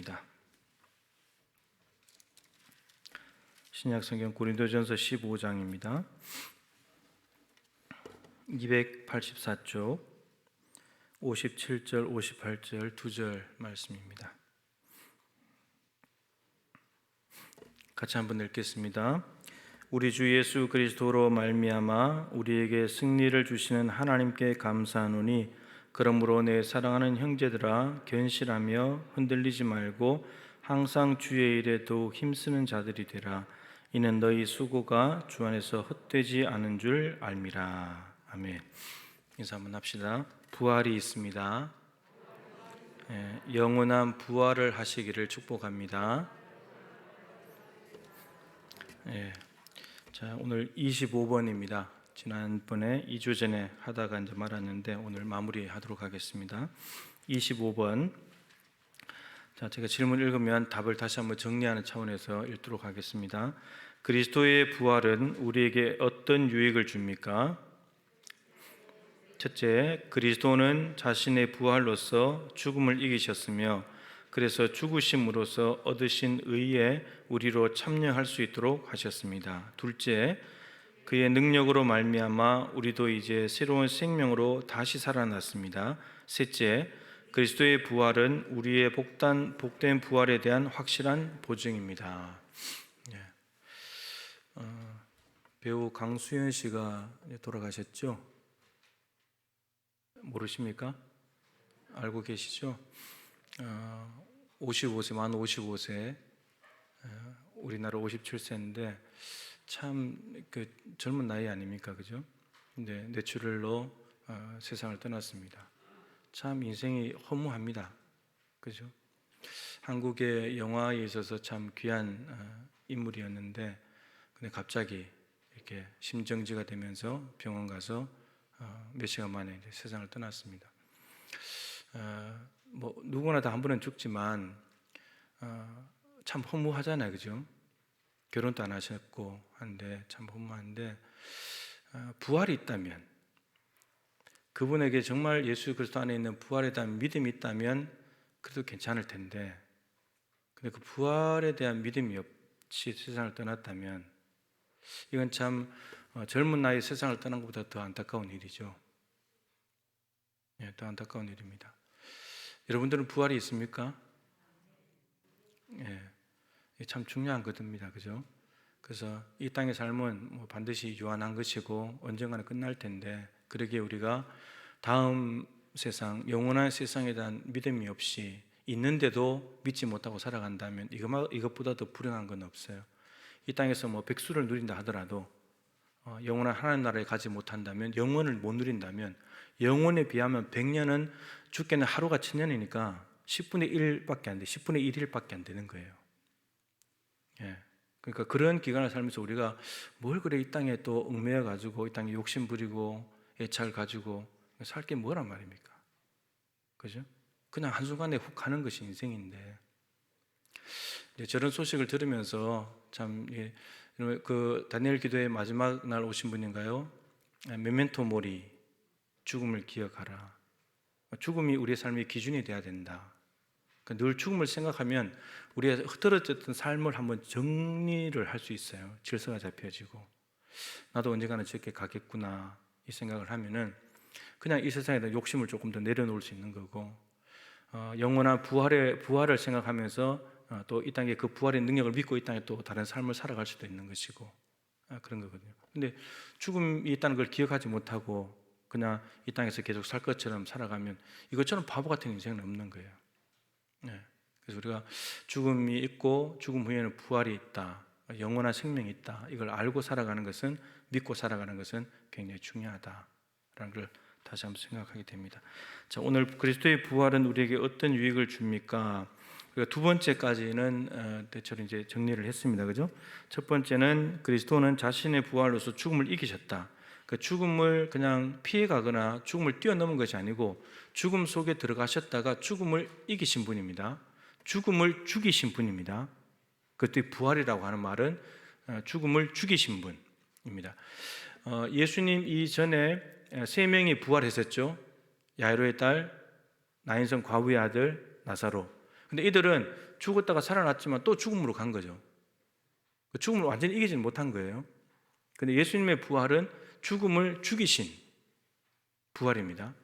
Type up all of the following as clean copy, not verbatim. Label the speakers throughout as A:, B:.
A: 읽겠습니다. 신약성경 고린도전서 15장입니다. 284쪽 57절 58절 2절 말씀입니다. 같이 한번 읽겠습니다. 우리 주 예수 그리스도로 말미암아 우리에게 승리를 주시는 하나님께 감사하노니 그러므로 내 사랑하는 형제들아 견실하며 흔들리지 말고 항상 주의 일에 더욱 힘쓰는 자들이 되라. 이는 너희 수고가 주 안에서 헛되지 않은 줄 알미라. 아멘. 인사 한번 합시다. 부활이 있습니다. 영원한 부활을 하시기를 축복합니다. 자, 오늘 25번입니다. 지난번에 2주 전에 하다가 이제 말았는데 오늘 마무리하도록 하겠습니다. 25번. 자, 제가 질문 읽으면 답을 다시 한번 정리하는 차원에서 읽도록 하겠습니다. 그리스도의 부활은 우리에게 어떤 유익을 줍니까? 첫째, 그리스도는 자신의 부활로서 죽음을 이기셨으며 그래서 죽으심으로써 얻으신 의에 우리로 참여할 수 있도록 하셨습니다. 둘째, 그의 능력으로 말미암아 우리도 이제 새로운 생명으로 다시 살아났습니다. 셋째, 그리스도의 부활은 우리의 복된 부활에 대한 확실한 보증입니다. 배우 강수현 씨가 돌아가셨죠? 모르십니까? 알고 계시죠? 55세, 만 55세, 우리나라 57세인데 참 그 젊은 나이 아닙니까, 그죠? 근데 뇌출혈로 세상을 떠났습니다. 참 인생이 허무합니다, 그죠? 한국의 영화에 있어서 참 귀한 인물이었는데, 근데 갑자기 이렇게 심정지가 되면서 병원 가서 몇 시간 만에 이제 세상을 떠났습니다. 뭐 누구나 다 한 번은 죽지만 참 허무하잖아요, 그죠? 결혼도 안 하셨고 한데 참 허무한데 부활이 있다면, 그분에게 정말 예수 그리스도 안에 있는 부활에 대한 믿음이 있다면 그래도 괜찮을 텐데, 근데 그 부활에 대한 믿음이 없이 세상을 떠났다면 이건 참 젊은 나이에 세상을 떠난 것보다 더 안타까운 일이죠. 더 안타까운 일입니다. 여러분들은 부활이 있습니까? 참 중요한 것입니다, 그죠? 그래서 이 땅의 삶은 뭐 반드시 유한한 것이고 언젠가는 끝날 텐데, 그러기에 우리가 다음 세상, 영원한 세상에 대한 믿음이 없이 있는데도 믿지 못하고 살아간다면 이것보다 더 불행한 건 없어요. 이 땅에서 뭐 백수를 누린다 하더라도 영원한 하나님 나라에 가지 못한다면, 영원을 못 누린다면, 영원에 비하면 100년은 죽게는 하루가 1000년이니까 10분의 1밖에 안 돼. 10분의 1일밖에 안 되는 거예요. 그러니까 그런 기간을 살면서 우리가 뭘 그래 이 땅에 또 얽매여 가지고 이 땅에 욕심 부리고 애착을 가지고 살 게 뭐란 말입니까? 그죠? 그냥 한순간에 훅 가는 것이 인생인데, 저런 소식을 들으면서 참 그 다니엘 기도의 마지막 날 오신 분인가요? 메멘토 모리, 죽음을 기억하라. 죽음이 우리의 삶의 기준이 돼야 된다. 늘 죽음을 생각하면 우리의 흐트러졌던 삶을 한번 정리를 할 수 있어요. 질서가 잡혀지고, 나도 언젠가는 저렇게 가겠구나 이 생각을 하면은 그냥 이 세상에 대한 욕심을 조금 더 내려놓을 수 있는 거고, 영원한 부활을 생각하면서 또 이 땅에 그 부활의 능력을 믿고 이 땅에 또 다른 삶을 살아갈 수도 있는 것이고, 그런 거거든요. 근데 죽음이 있다는 걸 기억하지 못하고 그냥 이 땅에서 계속 살 것처럼 살아가면 이것처럼 바보 같은 인생은 없는 거예요. 그래서 우리가 죽음이 있고 죽음 후에는 부활이 있다, 영원한 생명이 있다, 이걸 알고 살아가는 것은, 믿고 살아가는 것은 굉장히 중요하다라는 걸 다시 한번 생각하게 됩니다. 자, 오늘 그리스도의 부활은 우리에게 어떤 유익을 줍니까? 두 번째까지는 대체로 이제 정리를 했습니다, 그죠? 첫 번째는 그리스도는 자신의 부활로서 죽음을 이기셨다. 그 죽음을 그냥 피해가거나 죽음을 뛰어넘은 것이 아니고 죽음 속에 들어가셨다가 죽음을 이기신 분입니다. 죽음을 죽이신 분입니다. 그것도 부활이라고 하는 말은 죽음을 죽이신 분입니다. 예수님 이전에 3명이 부활했었죠. 야이로의 딸, 나인성 과부의 아들 나사로. 근데 이들은 죽었다가 살아났지만 또 죽음으로 간 거죠. 그 죽음을 완전히 이기지는 못한 거예요. 근데 예수님의 부활은 죽음을 죽이신 부활입니다.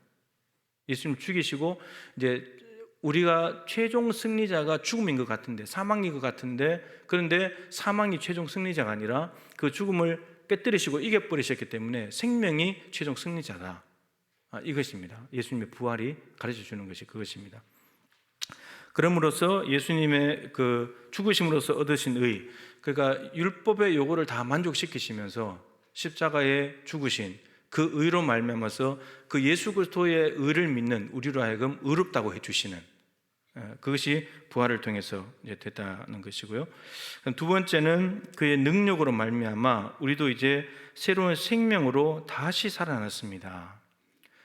A: 예수님 죽이시고 이제 우리가 최종 승리자가 죽음인 것 같은데, 사망인 것 같은데, 그런데 사망이 최종 승리자가 아니라 그 죽음을 깨뜨리시고 이겨버리셨기 때문에 생명이 최종 승리자다. 이것입니다. 예수님의 부활이 가르쳐 주는 것이 그것입니다. 그럼으로써 예수님의 그 죽으심으로써 얻으신 의, 그러니까 율법의 요구를 다 만족시키시면서 십자가에 죽으신 그 의로 말미암아서 그 예수 그리스도의 의를 믿는 우리로 하여금 의롭다고 해주시는, 그것이 부활을 통해서 이제 됐다는 것이고요. 두 번째는 그의 능력으로 말미암아 우리도 이제 새로운 생명으로 다시 살아났습니다.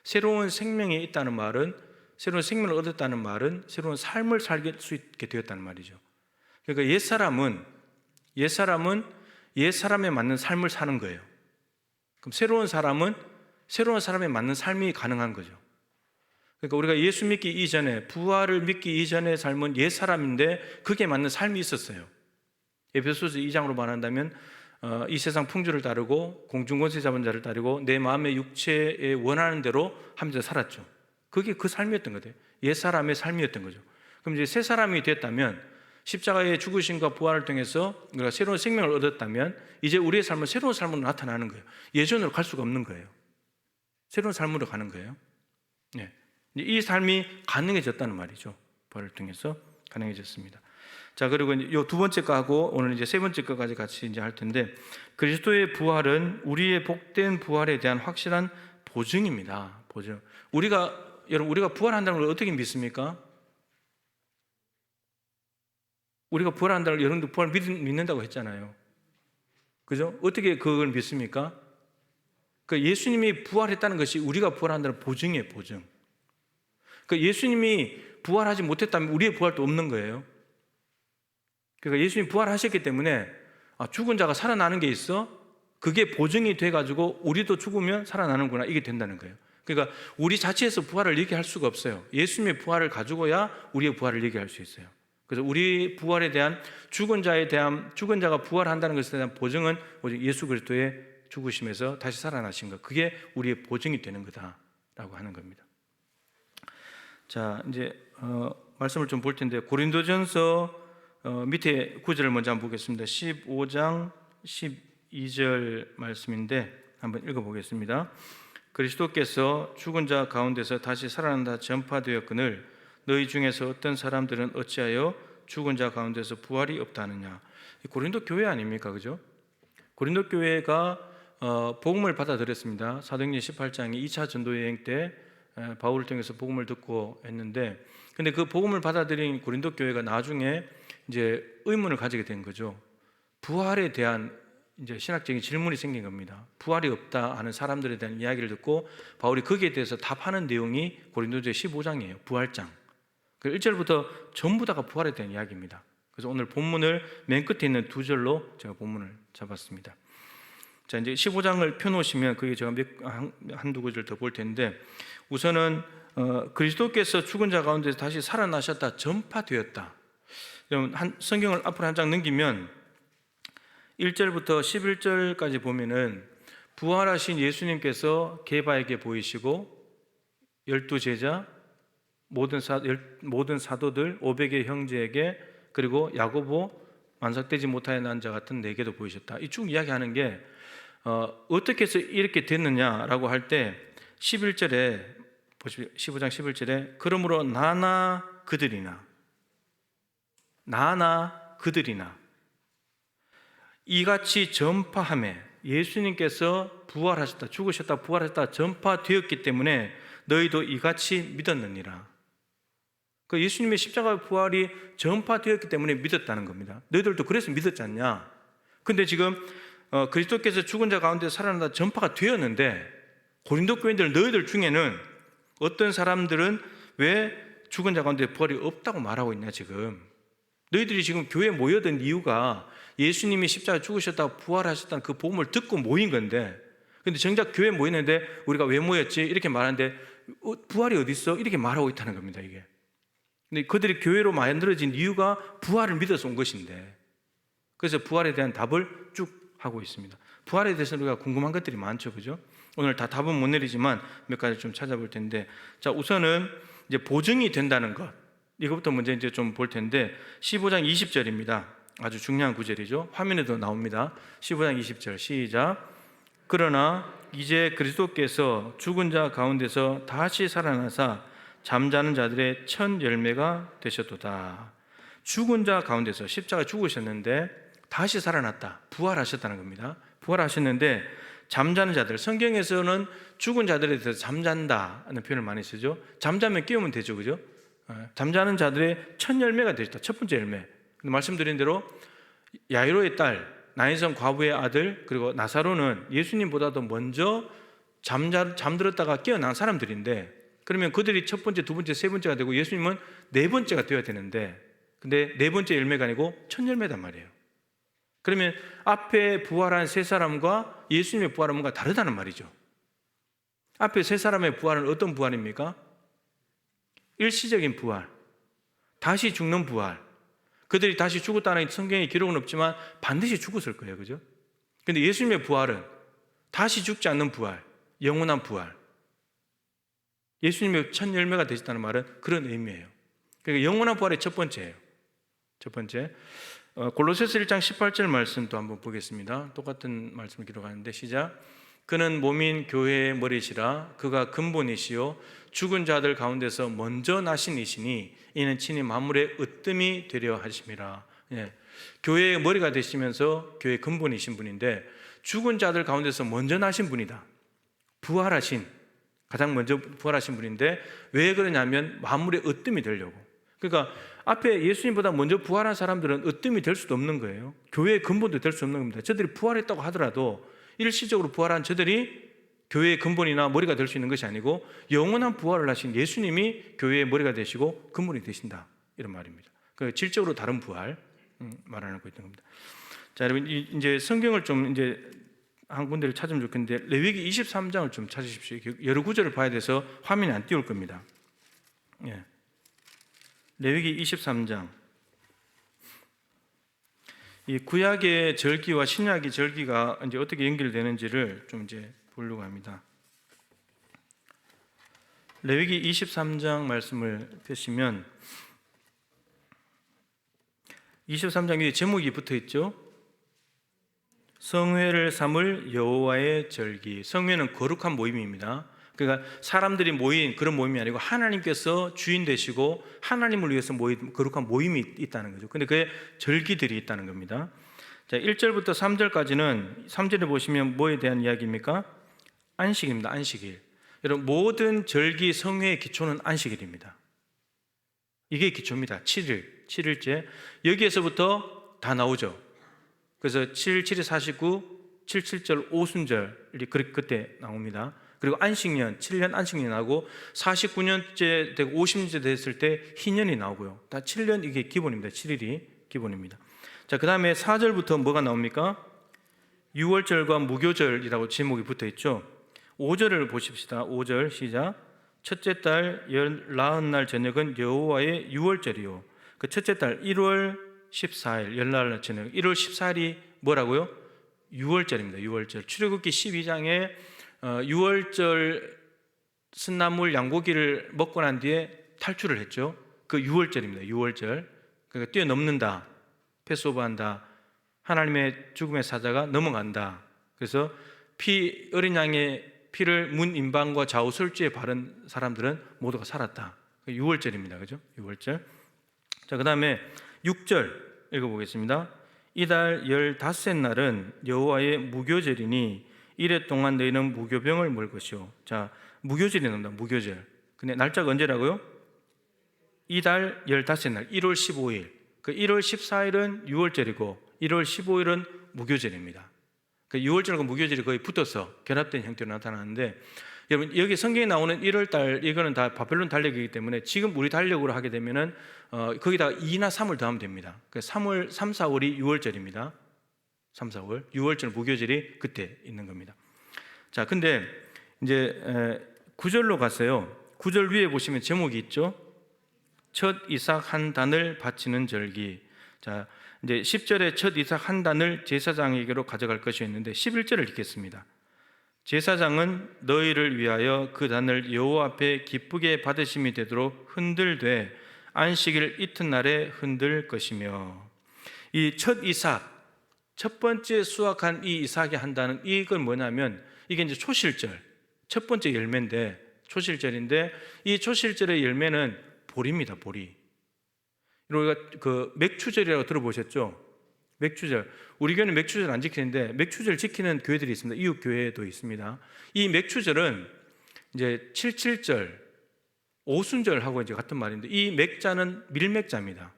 A: 새로운 생명이 있다는 말은, 새로운 생명을 얻었다는 말은 새로운 삶을 살게 수 있게 되었다는 말이죠. 그러니까 옛사람에 맞는 삶을 사는 거예요. 그럼 새로운 사람에 맞는 삶이 가능한 거죠. 그러니까 우리가 예수 믿기 이전에, 부활을 믿기 이전의 삶은 옛사람인데 그게 맞는 삶이 있었어요. 에베소서 2장으로 말한다면 이 세상 풍조를 따르고 공중권세 잡은 자를 따르고 내 마음의 육체에 원하는 대로 하면서 살았죠. 그게 그 삶이었던 거예요. 옛사람의 삶이었던 거죠. 그럼 이제 새 사람이 됐다면, 십자가의 죽으심과 부활을 통해서 우리가 새로운 생명을 얻었다면 이제 우리의 삶은 새로운 삶으로 나타나는 거예요. 예전으로 갈 수가 없는 거예요. 새로운 삶으로 가는 거예요. 네. 이 삶이 가능해졌다는 말이죠. 부활을 통해서 가능해졌습니다. 자, 그리고 이 두 번째 거하고 오늘 이제 세 번째 거까지 같이 이제 할 텐데, 그리스도의 부활은 우리의 복된 부활에 대한 확실한 보증입니다. 보증. 여러분, 우리가 부활한다는 걸 어떻게 믿습니까? 우리가 부활한다는 걸, 여러분들 부활 믿는다고 했잖아요. 그죠? 어떻게 그걸 믿습니까? 그 예수님이 부활했다는 것이 우리가 부활한다는 보증이에요, 보증. 그 예수님이 부활하지 못했다면 우리의 부활도 없는 거예요. 그러니까 예수님이 부활하셨기 때문에 죽은 자가 살아나는 게 있어? 그게 보증이 돼가지고 우리도 죽으면 살아나는구나, 이게 된다는 거예요. 그러니까 우리 자체에서 부활을 얘기할 수가 없어요. 예수님의 부활을 가지고야 우리의 부활을 얘기할 수 있어요. 그래서 우리 부활에 대한, 죽은 자가 부활한다는 것에 대한 보증은 오직 예수 그리스도의 죽으심에서 다시 살아나신 것, 그게 우리의 보증이 되는 거다라고 하는 겁니다. 자, 이제 말씀을 좀 볼 텐데, 고린도전서 밑에 구절을 먼저 한번 보겠습니다. 15장 12절 말씀인데 한번 읽어보겠습니다. 그리스도께서 죽은 자 가운데서 다시 살아난다 전파되었거늘 너희 중에서 어떤 사람들은 어찌하여 죽은 자 가운데서 부활이 없다 하느냐. 고린도 교회 아닙니까? 그죠? 고린도 교회가 복음을 받아들였습니다. 사도행전 18장에 2차 전도여행 때 바울을 통해서 복음을 듣고 했는데, 근데 그 복음을 받아들인 고린도 교회가 나중에 이제 의문을 가지게 된 거죠. 부활에 대한 이제 신학적인 질문이 생긴 겁니다. 부활이 없다 하는 사람들에 대한 이야기를 듣고 바울이 거기에 대해서 답하는 내용이 고린도전 15장이에요. 부활장. 1절부터 전부 다가 부활에 대한 이야기입니다. 그래서 오늘 본문을 맨 끝에 있는 두 절로 제가 본문을 잡았습니다. 자, 이제 15장을 펴놓으시면 그게 제가 한두 구절 더 볼 텐데, 우선은 그리스도께서 죽은 자 가운데서 다시 살아나셨다, 전파되었다. 여러분, 성경을 앞으로 한 장 넘기면 1절부터 11절까지 보면은 부활하신 예수님께서 게바에게 보이시고 12제자, 모든 사도들 500의 형제에게, 그리고 야고보, 만삭되지 못하여 난 자 같은 네게도 보이셨다. 이 쭉 이야기하는 게 어떻게 해서 이렇게 됐느냐라고 할 때 11절에 보십시오. 15장 11절에 그러므로 나나 그들이나 이같이 전파하매, 예수님께서 부활하셨다, 죽으셨다, 부활하셨다 전파되었기 때문에 너희도 이같이 믿었느니라. 그 예수님의 십자가 부활이 전파되었기 때문에 믿었다는 겁니다. 너희들도 그래서 믿었지 않냐? 근데 지금 그리스도께서 죽은 자 가운데 살아난다 전파가 되었는데, 고린도 교인들 너희들 중에는 어떤 사람들은 왜 죽은 자 가운데 부활이 없다고 말하고 있냐? 지금 너희들이 지금 교회에 모여든 이유가 예수님이 십자가에 죽으셨다고 부활하셨다는 그 복음을 듣고 모인 건데, 근데 정작 교회에 모이는데 우리가 왜 모였지? 이렇게 말하는데 부활이 어디 있어? 이렇게 말하고 있다는 겁니다. 이게 근데 그들이 교회로 만들어진 이유가 부활을 믿어서 온 것인데, 그래서 부활에 대한 답을 쭉 하고 있습니다. 부활에 대해서 우리가 궁금한 것들이 많죠, 그죠? 오늘 다 답은 못 내리지만 몇 가지 좀 찾아볼 텐데, 자, 우선은 이제 보증이 된다는 것, 이것부터 먼저 이제 좀 볼 텐데, 15장 20절입니다. 아주 중요한 구절이죠. 화면에도 나옵니다. 15장 20절 시작. 그러나 이제 그리스도께서 죽은 자 가운데서 다시 살아나사 잠자는 자들의 첫 열매가 되셨도다. 죽은 자 가운데서, 십자가 죽으셨는데 다시 살아났다, 부활하셨다는 겁니다. 부활하셨는데 잠자는 자들, 성경에서는 죽은 자들에 대해서 잠잔다는 표현을 많이 쓰죠. 잠자면 깨우면 되죠, 그죠? 잠자는 자들의 첫 열매가 되셨다. 첫 번째 열매. 근데 말씀드린 대로 야이로의 딸, 나인성 과부의 아들, 그리고 나사로는 예수님보다도 먼저 잠들었다가 깨어난 사람들인데, 그러면 그들이 첫 번째, 두 번째, 세 번째가 되고 예수님은 네 번째가 되어야 되는데, 근데 네 번째 열매가 아니고 첫 열매단 말이에요. 그러면 앞에 부활한 세 사람과 예수님의 부활은 뭔가 다르다는 말이죠. 앞에 세 사람의 부활은 어떤 부활입니까? 일시적인 부활, 다시 죽는 부활. 그들이 다시 죽었다는 성경의 기록은 없지만 반드시 죽었을 거예요, 그죠? 근데 예수님의 부활은 다시 죽지 않는 부활, 영원한 부활. 예수님의 첫 열매가 되셨다는 말은 그런 의미예요. 그러니까 영원한 부활의 첫 번째예요. 첫 번째, 골로새서 1장 18절 말씀도 한번 보겠습니다. 똑같은 말씀을 기록하는데 시작. 그는 몸인 교회의 머리시라. 그가 근본이시요 죽은 자들 가운데서 먼저 나신 이시니 이는 친히 만물의 으뜸이 되려 하심이라. 예. 교회의 머리가 되시면서 교회의 근본이신 분인데 죽은 자들 가운데서 먼저 나신 분이다. 부활하신, 가장 먼저 부활하신 분인데 왜 그러냐면 만물의 으뜸이 되려고. 그러니까 앞에 예수님보다 먼저 부활한 사람들은 으뜸이 될 수도 없는 거예요. 교회의 근본도 될 수 없는 겁니다. 저들이 부활했다고 하더라도 일시적으로 부활한 저들이 교회의 근본이나 머리가 될 수 있는 것이 아니고 영원한 부활을 하신 예수님이 교회의 머리가 되시고 근본이 되신다, 이런 말입니다. 그 질적으로 다른 부활 말하는 거 있는 겁니다. 자, 여러분 이제 성경을 좀 이제 한 군데를 찾으면 좋겠는데 레위기 23장을 좀 찾으십시오. 여러 구절을 봐야 돼서 화면이 안 띄울 겁니다. 예. 레위기 23장. 이 구약의 절기와 신약의 절기가 이제 어떻게 연결되는지를 좀 이제 보려고 합니다. 레위기 23장 말씀을 펴시면 23장 위에 제목이 붙어 있죠. 성회를 삼을 여호와의 절기. 성회는 거룩한 모임입니다. 그러니까 사람들이 모인 그런 모임이 아니고 하나님께서 주인 되시고 하나님을 위해서 모인 거룩한 모임이 있다는 거죠. 근데 그게 절기들이 있다는 겁니다. 자, 1절부터 3절까지는 3절에 보시면 뭐에 대한 이야기입니까? 안식입니다. 안식일. 여러분, 모든 절기 성회의 기초는 안식일입니다. 이게 기초입니다. 7일째. 여기에서부터 다 나오죠. 그래서 7, 7이 49, 7, 7절 오순절이 그때 나옵니다. 그리고 안식년, 7년 안식년이 나오고 49년째 되고 50년째 됐을 때 희년이 나오고요. 다 7년, 이게 기본입니다. 7일이 기본입니다. 자, 그 다음에 4절부터 뭐가 나옵니까? 유월절과 무교절이라고 제목이 붙어 있죠. 5절을 보십시다. 5절 시작. 첫째 달 40날 저녁은 여호와의 유월절이요. 그 첫째 달 1월 14일 열날 저녁, 1월 14일이 뭐라고요? 유월절입니다. 유월절. 출애굽기 12장에 유월절 쓴나물 양고기를 먹고 난 뒤에 탈출을 했죠. 그 유월절입니다. 유월절. 그러니까 뛰어넘는다, 패스오버한다, 하나님의 죽음의 사자가 넘어간다. 그래서 어린 양의 피를 문 임방과 좌우 설주에 바른 사람들은 모두가 살았다. 유월절입니다. 그죠? 유월절. 자, 그 다음에 6절 읽어보겠습니다. 이달 15째 날은 여호와의 무교절이니 이래 동안 너희는 무교병을 먹을 것이요. 자, 무교절이 나옵니다. 무교절. 근데 날짜가 언제라고요? 이달 15째 날, 1월 15일. 그 1월 14일은 유월절이고 1월 15일은 무교절입니다. 그 6월절과 무교절이 거의 붙어서 결합된 형태로 나타나는데, 여러분 여기 성경에 나오는 1월달 이거는 다 바벨론 달력이기 때문에 지금 우리 달력으로 하게 되면은 거기다가 2나 3을 더하면 됩니다. 그 3월 3, 4월이 6월절입니다. 3, 4월 6월절 무교절이 그때 있는 겁니다. 자, 근데 이제 9절로 갔어요. 9절 위에 보시면 제목이 있죠. 첫 이삭 한 단을 바치는 절기. 자, 이제 10절에 첫 이삭 한 단을 제사장에게로 가져갈 것이었는데 11절을 읽겠습니다. 제사장은 너희를 위하여 그 단을 여호와 앞에 기쁘게 받으심이 되도록 흔들되 안식일 이튿날에 흔들 것이며, 이 첫 이삭, 첫 번째 수확한 이 이삭이 한다는 이건 뭐냐면 이게 이제 초실절, 첫 번째 열매인데 초실절인데, 이 초실절의 열매는 보리입니다. 보리. 우리가 그 맥추절이라고 들어보셨죠? 맥추절. 우리 교회는 맥추절 안 지키는데 맥추절 지키는 교회들이 있습니다. 이웃 교회도 있습니다. 이 맥추절은 이제 77절, 오순절하고 이제 같은 말인데, 이 맥자는 밀맥자입니다.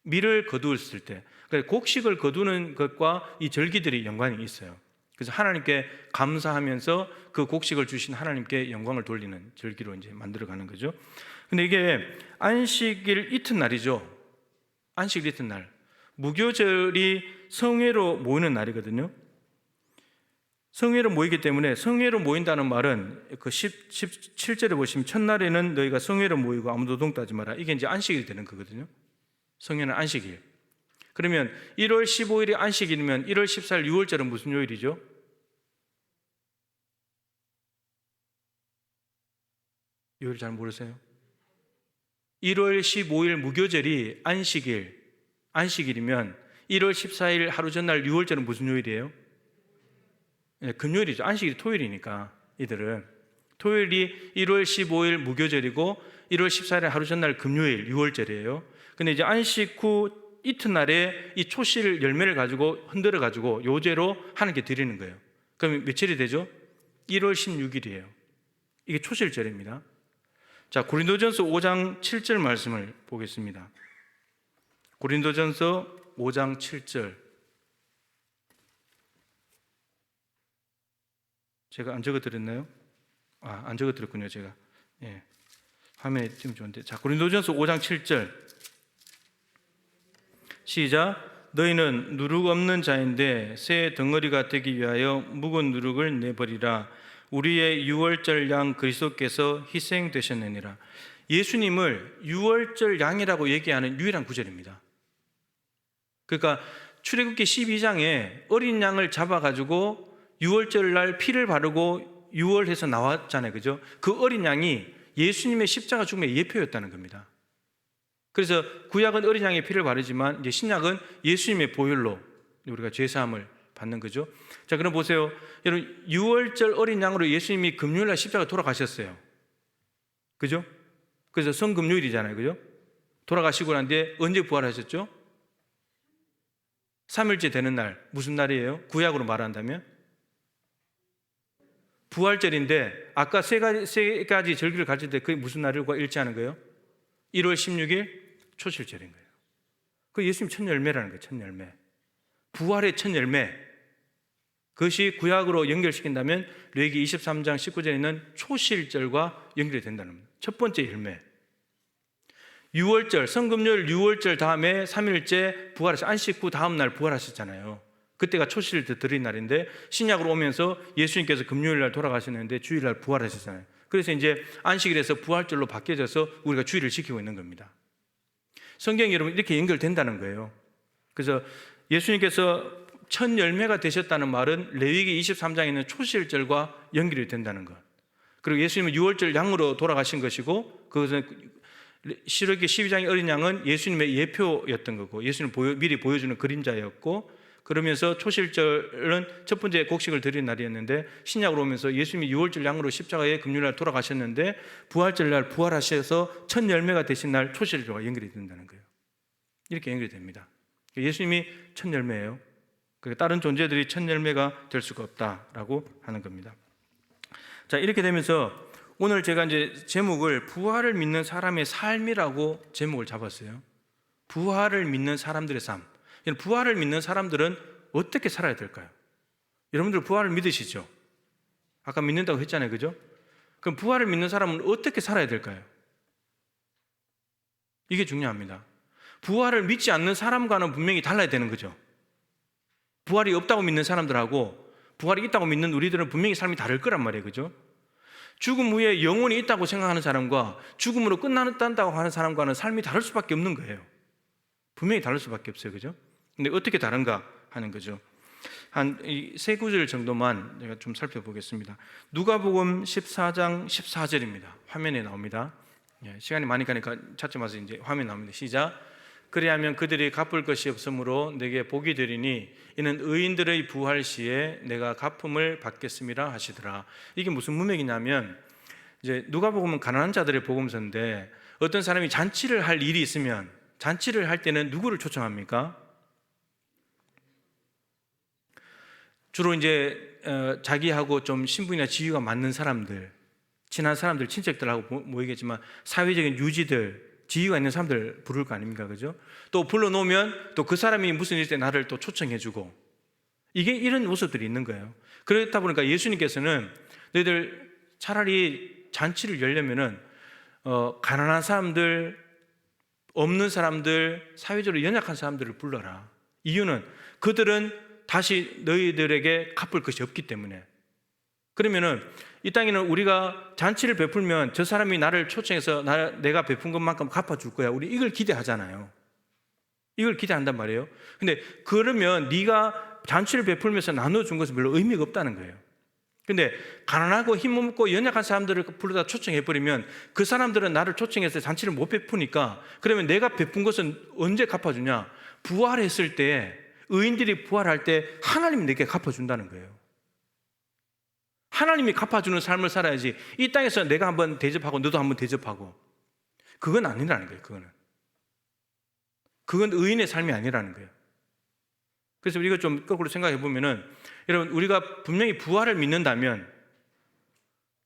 A: 밀을 거두었을 때, 그러니까 곡식을 거두는 것과 이 절기들이 연관이 있어요. 그래서 하나님께 감사하면서 그 곡식을 주신 하나님께 영광을 돌리는 절기로 이제 만들어가는 거죠. 근데 이게 안식일 이튿날이죠. 안식일 이튿날, 무교절이 성회로 모이는 날이거든요. 성회로 모이기 때문에, 성회로 모인다는 말은 그 17절에 보시면 첫날에는 너희가 성회로 모이고 아무도 동따지 마라, 이게 이제 안식일이 되는 거거든요. 성회는 안식일. 그러면 1월 15일이 안식일이면 1월 14일 6월절은 무슨 요일이죠? 요일 잘 모르세요? 1월 15일 무교절이 안식일이면 1월 14일 하루 전날 6월절은 무슨 요일이에요? 네, 금요일이죠. 안식일이 토요일이니까 이들은 토요일이 1월 15일 무교절이고 1월 14일 하루 전날 금요일 6월절이에요. 근데 이제 안식 후 이튿날에 이 초실 열매를 가지고 흔들어 가지고 요제로 하나님께 드리는 거예요. 그럼 며칠이 되죠? 1월 16일이에요. 이게 초실절입니다. 자, 고린도전서 5장 7절 말씀을 보겠습니다. 고린도전서 5장 7절. 제가 안 적어드렸나요? 안 적어드렸군요, 제가. 예. 화면에 지금 좋은데. 자, 고린도전서 5장 7절. 시작. 너희는 누룩 없는 자인데 새 덩어리가 되기 위하여 묵은 누룩을 내버리라. 우리의 유월절 양 그리스도께서 희생되셨느니라. 예수님을 유월절 양이라고 얘기하는 유일한 구절입니다. 그러니까 출애굽기 12장에 어린 양을 잡아가지고 유월절 날 피를 바르고 유월해서 나왔잖아요, 그죠? 그 어린 양이 예수님의 십자가 죽음의 예표였다는 겁니다. 그래서 구약은 어린 양의 피를 바르지만 이제 신약은 예수님의 보혈로 우리가 죄사함을 받는 거죠. 자, 그럼 보세요. 여러분, 유월절 어린 양으로 예수님이 금요일날 십자가 돌아가셨어요. 그죠? 그래서 성금요일이잖아요, 그죠? 돌아가시고 난 뒤에 언제 부활하셨죠? 3일째 되는 날, 무슨 날이에요? 구약으로 말한다면 부활절인데, 아까 세 가지 절기를 가질 때 그게 무슨 날과 일치하는 거예요? 1월 16일 초실절인 거예요. 그 예수님 첫 열매라는 거예요. 첫 열매. 부활의 첫 열매. 그것이 구약으로 연결시킨다면 레위기 23장 19절에 있는 초실절과 연결이 된다는 겁니다. 첫 번째 열매. 6월절, 성금요일 6월절 다음에 3일째 부활하셨, 안식 후 다음 날 부활하셨잖아요. 그때가 초실 드린 날인데, 신약으로 오면서 예수님께서 금요일 날 돌아가셨는데 주일 날 부활하셨잖아요. 그래서 이제 안식일에서 부활절로 바뀌어져서 우리가 주일을 지키고 있는 겁니다. 성경이 여러분 이렇게 연결된다는 거예요. 그래서 예수님께서 첫 열매가 되셨다는 말은 레위기 23장에 있는 초실절과 연결이 된다는 것. 그리고 예수님은 6월절 양으로 돌아가신 것이고, 그것은 신약기 12장의 어린 양은 예수님의 예표였던 거고, 예수님 미리 보여주는 그림자였고, 그러면서 초실절은 첫 번째 곡식을 드린 날이었는데, 신약으로 오면서 예수님이 6월절 양으로 십자가에 금요일날 돌아가셨는데 부활절날 부활하셔서 첫 열매가 되신 날 초실절과 연결이 된다는 거예요. 이렇게 연결이 됩니다. 예수님이 첫 열매예요. 다른 존재들이 첫 열매가 될 수가 없다라고 하는 겁니다. 자, 이렇게 되면서 오늘 제가 이제 제목을 부활을 믿는 사람의 삶이라고 제목을 잡았어요. 부활을 믿는 사람들의 삶. 부활을 믿는 사람들은 어떻게 살아야 될까요? 여러분들 부활을 믿으시죠? 아까 믿는다고 했잖아요, 그죠? 그럼 부활을 믿는 사람은 어떻게 살아야 될까요? 이게 중요합니다. 부활을 믿지 않는 사람과는 분명히 달라야 되는 거죠. 부활이 없다고 믿는 사람들하고 부활이 있다고 믿는 우리들은 분명히 삶이 다를 거란 말이에요, 그죠? 죽음 후에 영혼이 있다고 생각하는 사람과 죽음으로 끝난다고 하는 사람과는 삶이 다를 수밖에 없는 거예요. 분명히 다를 수밖에 없어요. 그죠? 근데 어떻게 다른가 하는 거죠. 한 세 구절 정도만 제가 좀 살펴보겠습니다. 누가복음 14장 14절입니다. 화면에 나옵니다. 시간이 많이 가니까 찾지 마세요. 이제 화면 나옵니다. 시작. 그리하면 그들이 갚을 것이 없으므로 내게 복이 되리니 이는 의인들의 부활 시에 내가 갚음을 받겠음이라 하시더라. 이게 무슨 문맥이냐면, 이제 누가복음은 가난한 자들의 복음서인데, 어떤 사람이 잔치를 할 일이 있으면 잔치를 할 때는 누구를 초청합니까? 주로 이제 자기하고 좀 신분이나 지위가 맞는 사람들, 친한 사람들, 친척들하고 모이겠지만 사회적인 유지들, 지위가 있는 사람들 부를 거 아닙니까? 그죠? 또 불러놓으면 또 그 사람이 무슨 일 때 나를 또 초청해주고, 이게 이런 모습들이 있는 거예요. 그렇다 보니까 예수님께서는 너희들 차라리 잔치를 열려면은 가난한 사람들, 없는 사람들, 사회적으로 연약한 사람들을 불러라. 이유는 그들은 다시 너희들에게 갚을 것이 없기 때문에. 그러면은 이 땅에는 우리가 잔치를 베풀면 저 사람이 나를 초청해서 내가 베푼 것만큼 갚아줄 거야, 우리 이걸 기대하잖아요. 이걸 기대한단 말이에요. 근데 그러면 네가 잔치를 베풀면서 나눠준 것은 별로 의미가 없다는 거예요. 근데 가난하고 힘없고 연약한 사람들을 불러다 초청해버리면 그 사람들은 나를 초청해서 잔치를 못 베푸니까, 그러면 내가 베푼 것은 언제 갚아주냐? 부활했을 때, 의인들이 부활할 때 하나님이 내게 갚아준다는 거예요. 하나님이 갚아주는 삶을 살아야지 이 땅에서 내가 한번 대접하고 너도 한번 대접하고, 그건 아니라는 거예요. 그건 의인의 삶이 아니라는 거예요. 그래서 우리가 좀 거꾸로 생각해 보면은, 여러분, 우리가 분명히 부활을 믿는다면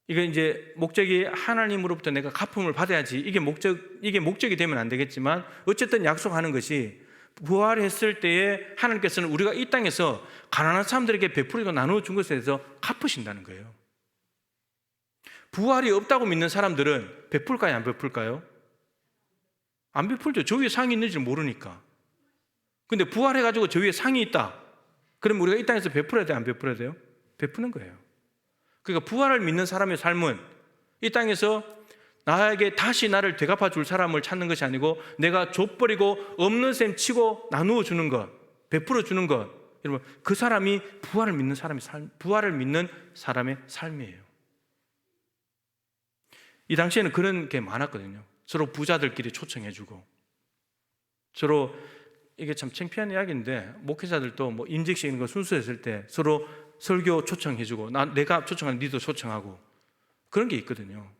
A: 이게 이제 목적이 하나님으로부터 내가 갚음을 받아야지, 이게 목적이 되면 안 되겠지만, 어쨌든 약속하는 것이 부활했을 때에 하나님께서는 우리가 이 땅에서 가난한 사람들에게 베풀고 나누어 준 것에 대해서 갚으신다는 거예요. 부활이 없다고 믿는 사람들은 베풀까요, 안 베풀까요? 안 베풀죠. 저 위에 상이 있는지 모르니까. 근데 부활해가지고 저 위에 상이 있다, 그럼 우리가 이 땅에서 베풀어야 돼요, 안 베풀어야 돼요? 베푸는 거예요. 그러니까 부활을 믿는 사람의 삶은 이 땅에서 나에게 다시 나를 되갚아 줄 사람을 찾는 것이 아니고, 내가 줘버리고 없는 셈 치고 나누어 주는 것, 베풀어 주는 것, 여러분, 그 사람이 부활을 믿는 사람의 삶이에요. 이 당시에는 그런 게 많았거든요. 서로 부자들끼리 초청해주고, 서로, 이게 참 창피한 이야기인데, 목회자들도 뭐 임직식 이런 거 순수했을 때 서로 설교 초청해주고, 내가 초청하는 니도 초청하고, 그런 게 있거든요.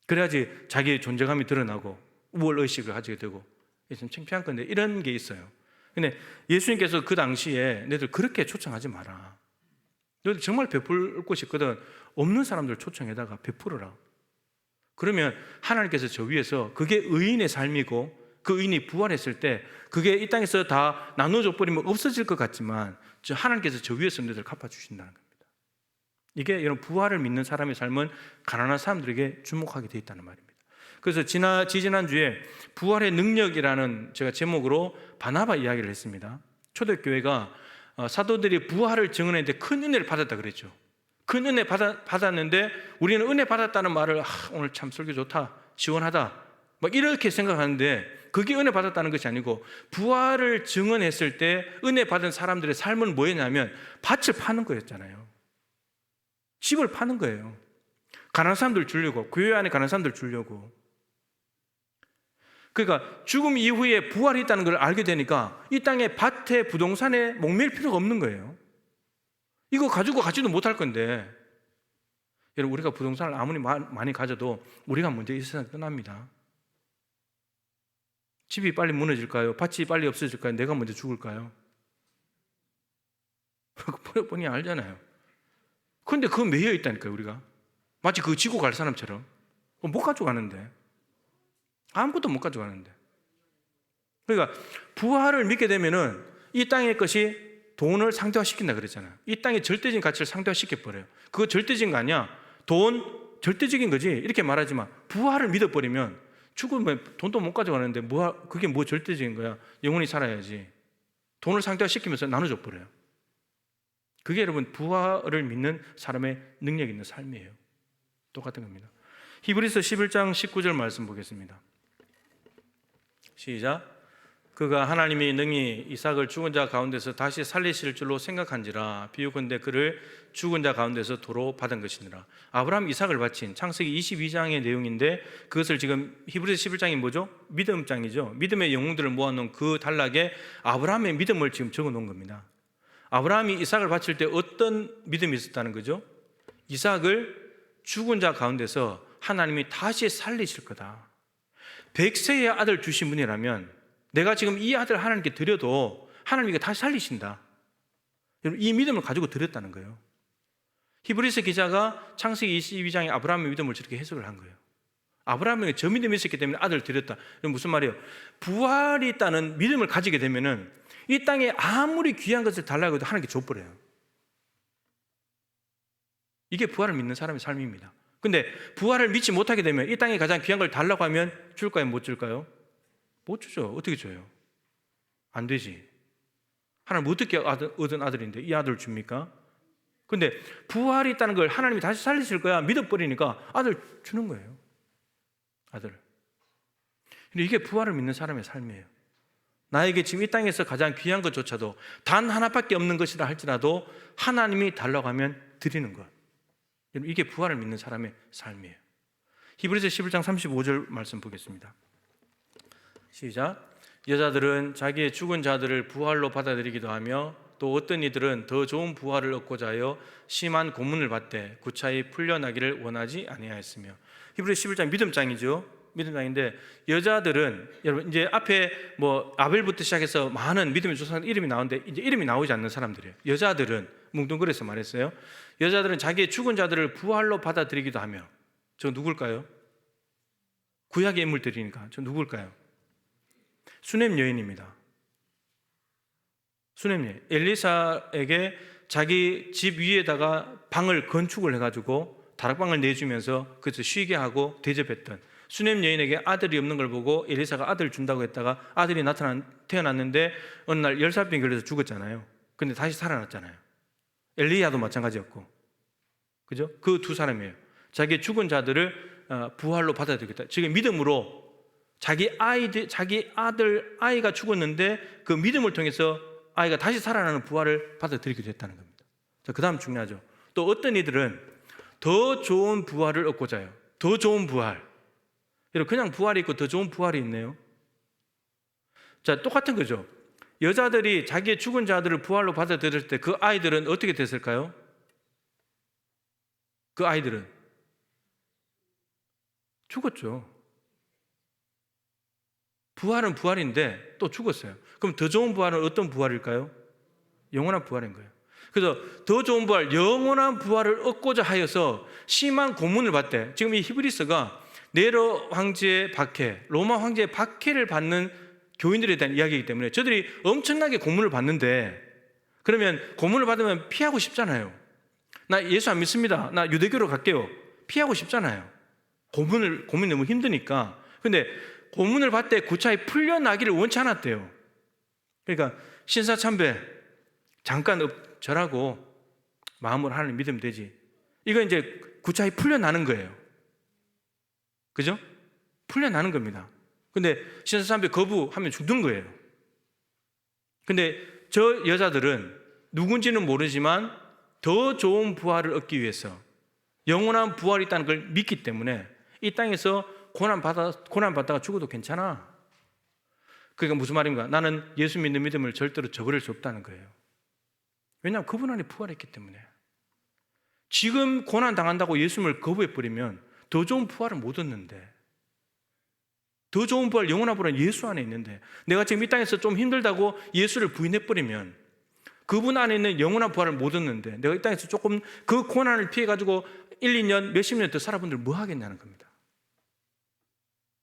A: 그래야지 자기의 존재감이 드러나고 우월의식을 가지게 되고. 이게 좀 창피한 건데 이런 게 있어요. 근데 예수님께서 그 당시에 너희들 그렇게 초청하지 마라. 너희들 정말 베풀 곳이 있거든, 없는 사람들 초청해다가 베풀어라. 그러면 하나님께서 저 위에서, 그게 의인의 삶이고, 그 의인이 부활했을 때 그게 이 땅에서 다 나눠줘 버리면 없어질 것 같지만, 하나님께서 저 위에서 너희들 갚아주신다는 겁니다. 이게 이런 부활을 믿는 사람의 삶은 가난한 사람들에게 주목하게 되어 있다는 말입니다. 그래서 지지난주에 부활의 능력이라는 제가 제목으로 바나바 이야기를 했습니다. 초대교회가 사도들이 부활을 증언했는데 큰 은혜를 받았다 그랬죠. 큰 은혜 받았는데 우리는 은혜 받았다는 말을 오늘 참 설교 좋다, 시원하다, 막 이렇게 생각하는데, 그게 은혜 받았다는 것이 아니고, 부활을 증언했을 때 은혜 받은 사람들의 삶은 뭐였냐면 밭을 파는 거였잖아요. 집을 파는 거예요. 가난한 사람들 주려고, 교회 안에 가난한 사람들 주려고. 그러니까 죽음 이후에 부활이 있다는 걸 알게 되니까 이 땅에 밭에 부동산에 목매일 필요가 없는 거예요. 이거 가지고 가지도 못할 건데, 여러분, 우리가 부동산을 아무리 많이 가져도 우리가 먼저 이 세상 끝납니다. 집이 빨리 무너질까요? 밭이 빨리 없어질까요? 내가 먼저 죽을까요? 뻔히 알잖아요. 그런데 그거 매여 있다니까요, 우리가. 마치 그거 지고 갈 사람처럼. 못 가져가는데. 아무것도 못 가져가는데. 그러니까 부활을 믿게 되면은 이 땅의 것이 돈을 상대화시킨다 그랬잖아요. 이 땅의 절대적인 가치를 상대화시켜버려요. 그거 절대적인 거 아니야. 돈 절대적인 거지, 이렇게 말하지만 부활을 믿어버리면 죽으면 돈도 못 가져가는데 그게 뭐 절대적인 거야. 영원히 살아야지. 돈을 상대화시키면서 나눠줘 버려요. 그게 여러분 부활을 믿는 사람의 능력 있는 삶이에요. 똑같은 겁니다. 히브리서 11장 19절 말씀 보겠습니다. 시작. 그가 하나님이 능히 이삭을 죽은 자 가운데서 다시 살리실 줄로 생각한지라 비유컨대 그를 죽은 자 가운데서 도로 받은 것이니라. 아브라함 이삭을 바친 창세기 22장의 내용인데 그것을 지금 히브리서 11장이 뭐죠? 믿음장이죠. 믿음의 영웅들을 모아놓은 그 단락에 아브라함의 믿음을 지금 적어놓은 겁니다. 아브라함이 이삭을 바칠 때 어떤 믿음이 있었다는 거죠? 이삭을 죽은 자 가운데서 하나님이 다시 살리실 거다. 100세의 아들 주신 분이라면 내가 지금 이 아들 하나님께 드려도 하나님이 다시 살리신다. 여러분, 이 믿음을 가지고 드렸다는 거예요. 히브리서 기자가 창세기 22장에 아브라함의 믿음을 저렇게 해석을 한 거예요. 아브라함에게 저 믿음이 있었기 때문에 아들을 드렸다. 이건 무슨 말이에요? 부활이 있다는 믿음을 가지게 되면은 이 땅에 아무리 귀한 것을 달라고 해도 하나님께 줘버려요. 이게 부활을 믿는 사람의 삶입니다. 근데 부활을 믿지 못하게 되면 이 땅에 가장 귀한 걸 달라고 하면 줄까요? 못 줄까요? 못 주죠. 어떻게 줘요? 안 되지. 하나님 어떻게 얻은 아들인데 이 아들을 줍니까? 근데 부활이 있다는 걸 하나님이 다시 살리실 거야 믿어버리니까 아들 주는 거예요. 아들. 근데 이게 부활을 믿는 사람의 삶이에요. 나에게 지금 이 땅에서 가장 귀한 것조차도 단 하나밖에 없는 것이라 할지라도 하나님이 달라고 하면 드리는 것. 이게 부활을 믿는 사람의 삶이에요. 히브리서 11장 35절 말씀 보겠습니다. 시작. 여자들은 자기의 죽은 자들을 부활로 받아들이기도 하며 또 어떤 이들은 더 좋은 부활을 얻고자 하여 심한 고문을 받되 구차히 풀려나기를 원하지 아니하였으며. 히브리서 11장 믿음장이죠. 믿음장인데 여자들은 여러분 이제 앞에 뭐 아벨부터 시작해서 많은 믿음의 조상들 이름이 나오는데 이제 이름이 나오지 않는 사람들이에요. 여자들은 뭉뚱그려서 말했어요. 여자들은 자기의 죽은 자들을 부활로 받아들이기도 하며. 저 누굴까요? 구약의 인물들이니까 저 누굴까요? 수넴 여인입니다. 수넴 여인. 엘리사에게 자기 집 위에다가 방을 건축을 해가지고 다락방을 내주면서 그래서 쉬게 하고 대접했던 수넴 여인에게 아들이 없는 걸 보고 엘리사가 아들을 준다고 했다가 아들이 태어났는데 어느 날 열사병이 걸려서 죽었잖아요. 근데 다시 살아났잖아요. 엘리야도 마찬가지였고, 그죠? 그 두 사람이에요. 자기 죽은 자들을 부활로 받아들이겠다. 지금 믿음으로 자기 아이가 죽었는데 그 믿음을 통해서 아이가 다시 살아나는 부활을 받아들이기도 했다는 겁니다. 자, 그 다음 중요하죠. 또 어떤 이들은 더 좋은 부활을 얻고자 해요. 더 좋은 부활. 여러분, 그냥 부활이 있고 더 좋은 부활이 있네요. 자, 똑같은 거죠. 여자들이 자기의 죽은 자들을 부활로 받아들일 때 그 아이들은 어떻게 됐을까요? 그 아이들은 죽었죠. 부활은 부활인데 또 죽었어요. 그럼 더 좋은 부활은 어떤 부활일까요? 영원한 부활인 거예요. 그래서 더 좋은 부활, 영원한 부활을 얻고자 하여서 심한 고문을 받대. 지금 이 히브리서가 네로 황제의 박해, 로마 황제의 박해를 받는 교인들에 대한 이야기이기 때문에 저들이 엄청나게 고문을 받는데 그러면 고문을 받으면 피하고 싶잖아요. 나 예수 안 믿습니다. 나 유대교로 갈게요. 피하고 싶잖아요. 고문이 너무 힘드니까. 근데 고문을 받되 구차히 풀려나기를 원치 않았대요. 그러니까 신사참배 잠깐 절하고 마음으로 하나님 믿으면 되지. 이거 이제 구차히 풀려나는 거예요. 그죠? 풀려나는 겁니다. 근데 신사참배 거부하면 죽는 거예요. 근데 저 여자들은 누군지는 모르지만 더 좋은 부활을 얻기 위해서 영원한 부활이 있다는 걸 믿기 때문에 이 땅에서 고난받다가 죽어도 괜찮아. 그러니까 무슨 말인가? 나는 예수 믿는 믿음을 절대로 저버릴 수 없다는 거예요. 왜냐하면 그분 안에 부활했기 때문에. 지금 고난 당한다고 예수님을 거부해버리면 더 좋은 부활을 못 얻는데, 더 좋은 부활, 영원한 부활은 예수 안에 있는데, 내가 지금 이 땅에서 좀 힘들다고 예수를 부인해버리면 그분 안에 있는 영원한 부활을 못 얻는데, 내가 이 땅에서 조금 그 고난을 피해가지고 1, 2년, 몇십 년 더 살아본들 뭐 하겠냐는 겁니다.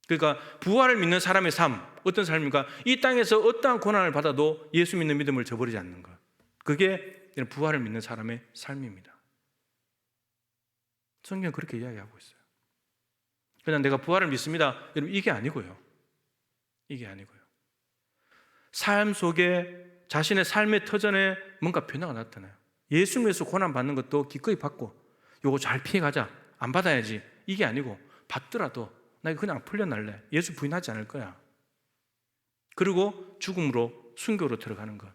A: 그러니까 부활을 믿는 사람의 삶, 어떤 삶입니까? 이 땅에서 어떠한 고난을 받아도 예수 믿는 믿음을 저버리지 않는 것. 그게 부활을 믿는 사람의 삶입니다. 성경은 그렇게 이야기하고 있어요. 그냥 내가 부활을 믿습니다. 여러분, 이게 아니고요. 이게 아니고요. 삶 속에 자신의 삶의 터전에 뭔가 변화가 나타나요. 예수님에서 고난 받는 것도 기꺼이 받고 요거 잘 피해가자. 안 받아야지. 이게 아니고 받더라도 나 이거 그냥 풀려날래. 예수 부인하지 않을 거야. 그리고 죽음으로 순교로 들어가는 것.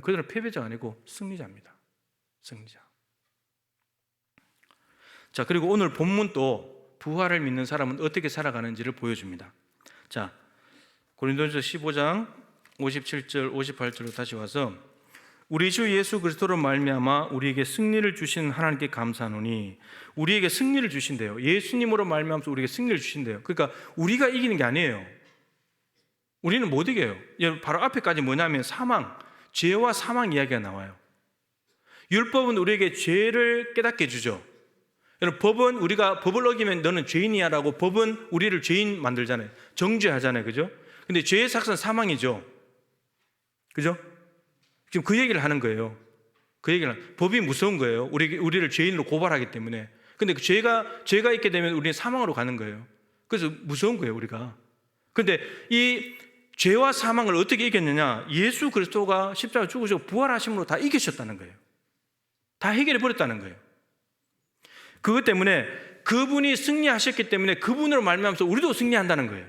A: 그들은 패배자가 아니고 승리자입니다. 승리자. 자, 그리고 오늘 본문도 부활을 믿는 사람은 어떻게 살아가는지를 보여줍니다. 자, 고린도전서 15장 57절 58절로 다시 와서 우리 주 예수 그리스도로 말미암아 우리에게 승리를 주신 하나님께 감사하노니, 우리에게 승리를 주신대요. 예수님으로 말미암아서 우리에게 승리를 주신대요. 그러니까 우리가 이기는 게 아니에요. 우리는 못 이겨요. 바로 앞에까지 뭐냐면 사망, 죄와 사망 이야기가 나와요. 율법은 우리에게 죄를 깨닫게 해주죠. 여러분, 법은 우리가 법을 어기면 너는 죄인이야 라고 법은 우리를 죄인 만들잖아요. 정죄하잖아요. 그죠? 근데 죄의 삭은 사망이죠. 그죠? 지금 그 얘기를 하는 거예요. 그 얘기는 법이 무서운 거예요. 우리를 죄인으로 고발하기 때문에. 근데 그 죄가 있게 되면 우리는 사망으로 가는 거예요. 그래서 무서운 거예요, 우리가. 근데 이 죄와 사망을 어떻게 이겼느냐? 예수 그리스도가 십자가에 죽으시고 부활하심으로 다 이기셨다는 거예요. 다 해결해 버렸다는 거예요. 그것 때문에 그분이 승리하셨기 때문에 그분으로 말미암아서 우리도 승리한다는 거예요.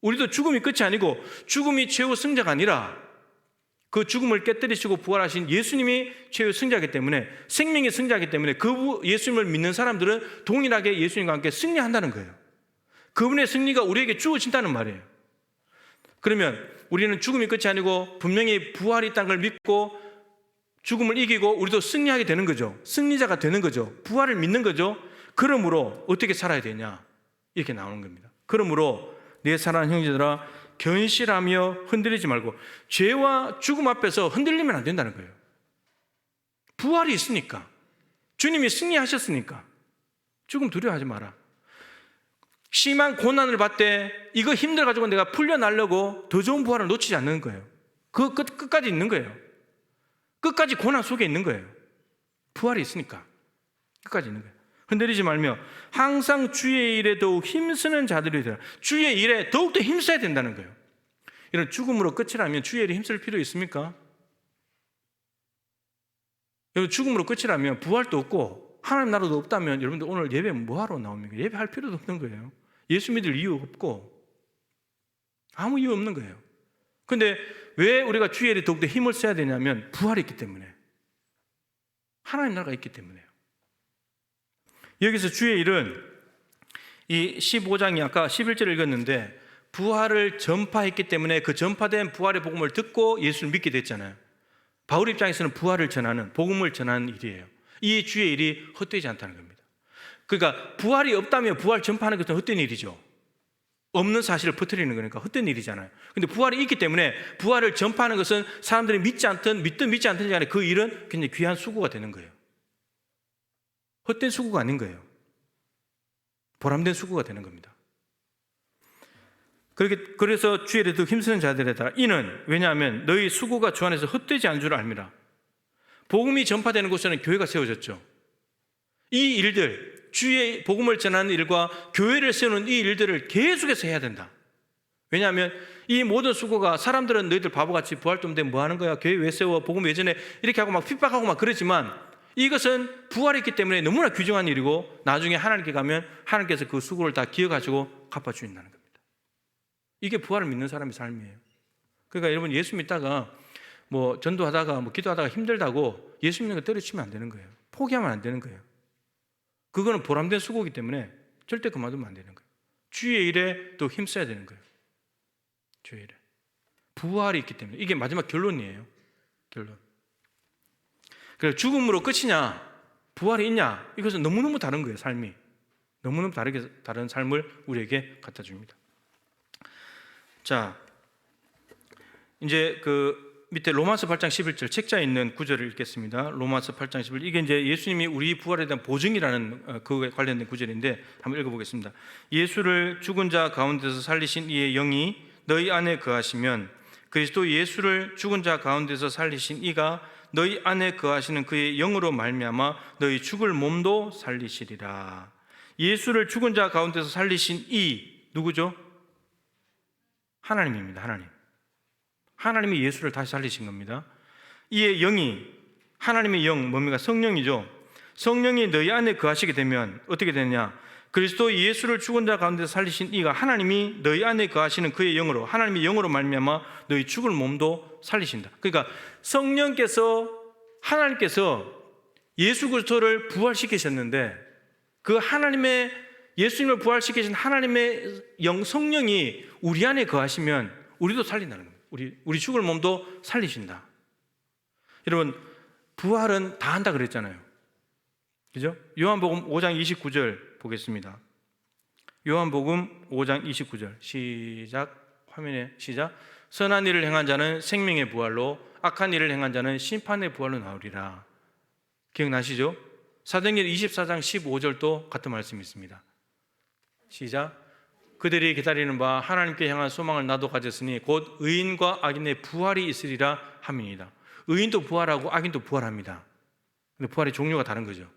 A: 우리도 죽음이 끝이 아니고 죽음이 최후 승자가 아니라 그 죽음을 깨뜨리시고 부활하신 예수님이 최후 승자이기 때문에, 생명의 승자이기 때문에 그 예수님을 믿는 사람들은 동일하게 예수님과 함께 승리한다는 거예요. 그분의 승리가 우리에게 주어진다는 말이에요. 그러면 우리는 죽음이 끝이 아니고 분명히 부활이 있다는 걸 믿고 죽음을 이기고 우리도 승리하게 되는 거죠. 승리자가 되는 거죠. 부활을 믿는 거죠. 그러므로 어떻게 살아야 되냐? 이렇게 나오는 겁니다. 그러므로 내 사랑하는 형제들아, 견실하며 흔들리지 말고, 죄와 죽음 앞에서 흔들리면 안 된다는 거예요. 부활이 있으니까, 주님이 승리하셨으니까 죽음 두려워하지 마라. 심한 고난을 받되 이거 힘들어가지고 내가 풀려나려고 더 좋은 부활을 놓치지 않는 거예요. 그 끝까지 있는 거예요. 끝까지 고난 속에 있는 거예요. 부활이 있으니까 끝까지 있는 거예요. 흔들리지 말며 항상 주의 일에 더욱 힘쓰는 자들이 되라. 주의 일에 더욱더 힘써야 된다는 거예요. 이런 죽음으로 끝이라면 주의 일에 힘쓸 필요 있습니까? 여러분, 죽음으로 끝이라면 부활도 없고 하나님 나라도 없다면 여러분들 오늘 예배 뭐하러 나옵니까? 예배할 필요도 없는 거예요. 예수 믿을 이유 없고 아무 이유 없는 거예요. 근데 왜 우리가 주의 일에 더욱더 힘을 써야 되냐면 부활이 있기 때문에, 하나님 나라가 있기 때문에요. 여기서 주의 일은 이 15장이 아까 11절을 읽었는데 부활을 전파했기 때문에 그 전파된 부활의 복음을 듣고 예수를 믿게 됐잖아요. 바울 입장에서는 부활을 전하는, 복음을 전하는 일이에요. 이 주의 일이 헛되지 않다는 겁니다. 그러니까 부활이 없다면 부활 전파하는 것은 헛된 일이죠. 없는 사실을 퍼뜨리는 거니까 헛된 일이잖아요. 근데 부활이 있기 때문에 부활을 전파하는 것은 사람들이 믿든 믿지 않든 간에 그 일은 굉장히 귀한 수고가 되는 거예요. 헛된 수고가 아닌 거예요. 보람된 수고가 되는 겁니다. 그래서 주의 일에 더 힘쓰는 자들에 따라 이는, 왜냐하면 너희 수고가 주 안에서 헛되지 않은 줄 알미라. 복음이 전파되는 곳에는 교회가 세워졌죠. 이 일들, 주의 복음을 전하는 일과 교회를 세우는 이 일들을 계속해서 해야 된다. 왜냐하면 이 모든 수고가, 사람들은 너희들 바보같이 부활 좀 되면 뭐 하는 거야? 교회 왜 세워? 복음 왜 전해? 이렇게 하고 막 핍박하고 막 그러지만 이것은 부활이 있기 때문에 너무나 귀중한 일이고 나중에 하나님께 가면 하나님께서 그 수고를 다 기억하시고 갚아주신다는 겁니다. 이게 부활을 믿는 사람의 삶이에요. 그러니까 여러분, 예수 믿다가 뭐 전도하다가 뭐 기도하다가 힘들다고 예수 믿는 거 때려치면 안 되는 거예요. 포기하면 안 되는 거예요. 그거는 보람된 수고이기 때문에 절대 그만두면 안 되는 거예요. 주의 일에 또 힘써야 되는 거예요. 주의 일에. 부활이 있기 때문에. 이게 마지막 결론이에요. 결론. 그래서 죽음으로 끝이냐, 부활이 있냐, 이것은 너무너무 다른 거예요. 삶이 너무너무 다른 삶을 우리에게 갖다 줍니다. 자, 이제 그 밑에 로마서 8장 11절 책자에 있는 구절을 읽겠습니다. 로마서 8장 11절, 이게 이제 예수님이 우리 부활에 대한 보증이라는 그거에 관련된 구절인데 한번 읽어보겠습니다. 예수를 죽은 자 가운데서 살리신 이의 영이 너희 안에 거하시면 그리스도 예수를 죽은 자 가운데서 살리신 이가 너희 안에 거하시는 그의 영으로 말미암아 너희 죽을 몸도 살리시리라. 예수를 죽은 자 가운데서 살리신 이 누구죠? 하나님입니다. 하나님이 예수를 다시 살리신 겁니다. 이의 영이, 하나님의 영 뭡니까? 성령이죠. 성령이 너희 안에 거하시게 되면 어떻게 되느냐? 그리스도 예수를 죽은 자 가운데 살리신 이가 하나님이 너희 안에 거하시는 그의 영으로, 하나님의 영으로 말미암아 너희 죽을 몸도 살리신다. 그러니까 하나님께서 예수 그리스도를 부활시키셨는데, 그 하나님의, 예수님을 부활시키신 하나님의 성령이 우리 안에 거하시면 우리도 살린다는 거예요. 우리 죽을 몸도 살리신다. 여러분, 부활은 다 한다 그랬잖아요. 그죠? 요한복음 5장 29절 보겠습니다. 요한복음 5장 29절 시작. 화면에 시작. 선한 일을 행한 자는 생명의 부활로, 악한 일을 행한 자는 심판의 부활로 나오리라. 기억나시죠? 사도행전 24장 15절도 같은 말씀이 있습니다. 시작. 그들이 기다리는 바 하나님께 향한 소망을 나도 가졌으니 곧 의인과 악인의 부활이 있으리라 함이니이다. 의인도 부활하고 악인도 부활합니다. 근데 부활의 종류가 다른 거죠.